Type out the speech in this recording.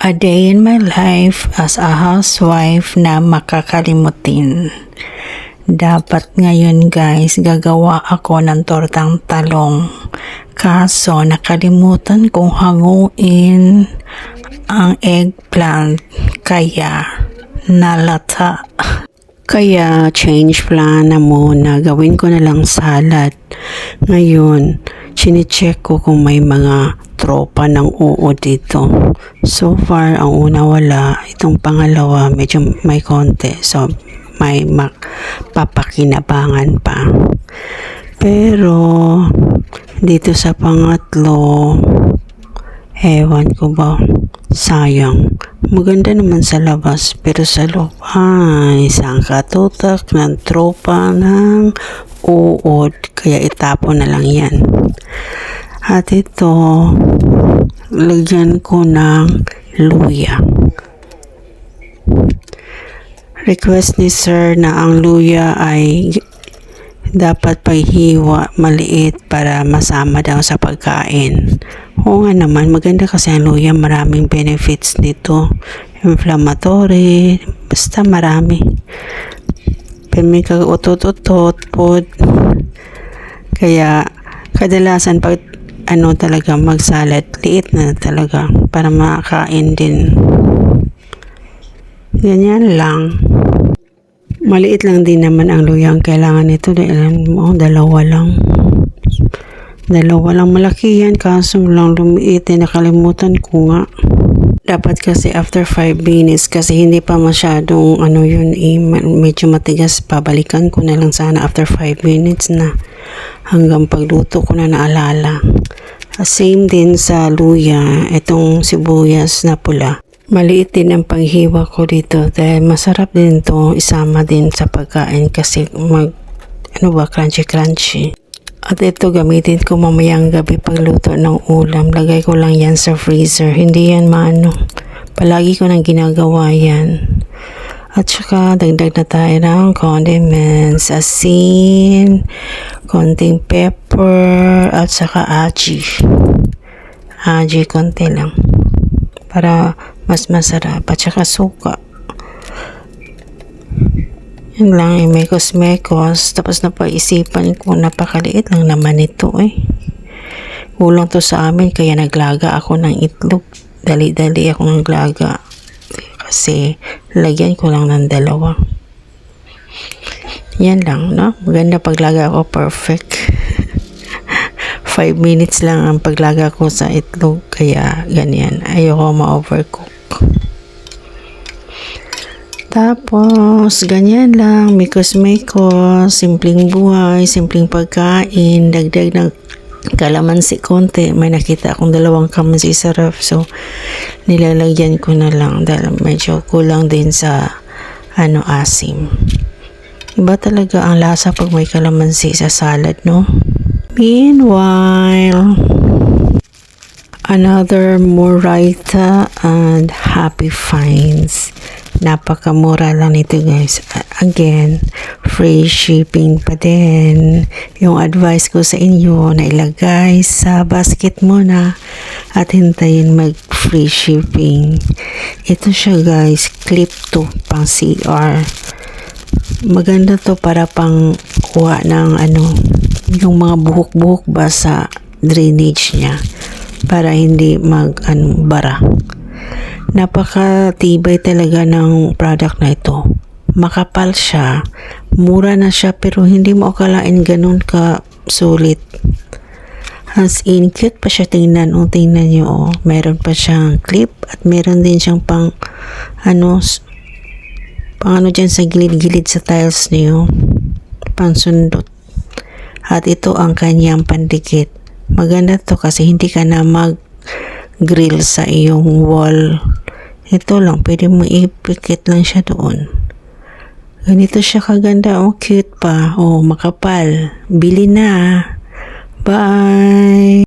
A day in my life as a housewife na makakalimutin. Dapat ngayon guys, gagawa ako ng tortang talong. Kaso nakalimutan kong hanguin ang eggplant, kaya nalata. Kaya change plan na muna, gawin ko na lang salad. Ngayon, chinecheck ko kung may mga tropa ng uod dito. So far, ang una wala. Itong pangalawa, medyo may konti. So, may papakinabangan pa. Pero, dito sa pangatlo, ewan ko ba, sayang. Maganda naman sa labas, pero sa loob, ay, isang katutak ng tropa ng uod. Kaya itapon na lang yan. At ito, lagyan ko ng luya. Request ni sir na ang luya ay dapat paghiwa maliit para masama daw sa pagkain. Oo nga naman, maganda kasi ang luya, maraming benefits nito. Inflammatory, basta marami. May kautot-utot po. Kaya kadalasan pag talaga magsalad, liit na talaga para makakain din. Ganyan lang. Maliit lang din naman ang luya ang kailangan nito dahil dalawa lang. Malaki yan, kaso lang lumiit, nakalimutan ko nga. Dapat kasi after 5 minutes kasi hindi pa masyadong medyo matigas, pabalikan ko na lang sana after 5 minutes na hanggang pagluto ko na naalala. Same din sa luya, itong sibuyas na pula. Maliit din ang panghiwa ko dito dahil masarap din to isama din sa pagkain kasi crunchy. At ito gamitin ko mamayang gabi pagluto ng ulam. Lagay ko lang yan sa freezer. Hindi yan palagi ko nang ginagawa yan. At saka dagdag na tayo ng condiments, asin, konting pepper, at saka aji. Aji konti lang para mas masarap, at saka suka. Yan lang, mekos-mekos. Tapos napaisipan ko, napakaliit lang naman ito Kulang to sa amin, kaya naglaga ako ng itlog. Dali-dali ako naglaga. Kasi lagyan ko lang ng 2. Yan lang, no? Maganda paglaga ako, perfect. 5 minutes lang ang paglaga ko sa itlog, kaya ganyan. Ayoko ma-overcook. Tapos, ganyan lang, mikos-mikos, simpleng buhay, simpleng pagkain, dagdag ng kalamansi konti. May nakita akong 2 kalamansi sa ref, so nilalagyan ko na lang dahil medyo kulang din sa asim. Iba talaga ang lasa pag may kalamansi sa salad, no? Meanwhile, another Moraita and Happy Finds. Napakamura lang nito guys. Again, free shipping pa din. Yung advice ko sa inyo na ilagay sa basket mo na at hintayin mag free shipping. Ito siya guys, clip to pang CR. Maganda to para pang kuha ng yung mga buhok-buhok ba sa drainage niya para hindi bara. Napakatibay talaga ng product na ito. Makapal siya, mura na siya, pero hindi mo akalain ganun ka sulit. As in, cute pa siya tingnan. Tingnan nyo, meron pa siyang clip at meron din siyang pang dyan sa gilid-gilid sa tiles niyo, pang sundot. At ito ang kanyang pandikit. Maganda to kasi hindi ka na mag-grill sa iyong wall. Ito lang, pwede mo ipikit lang siya doon. Ganito siya kaganda. Cute pa. Makapal. Bili na. Bye!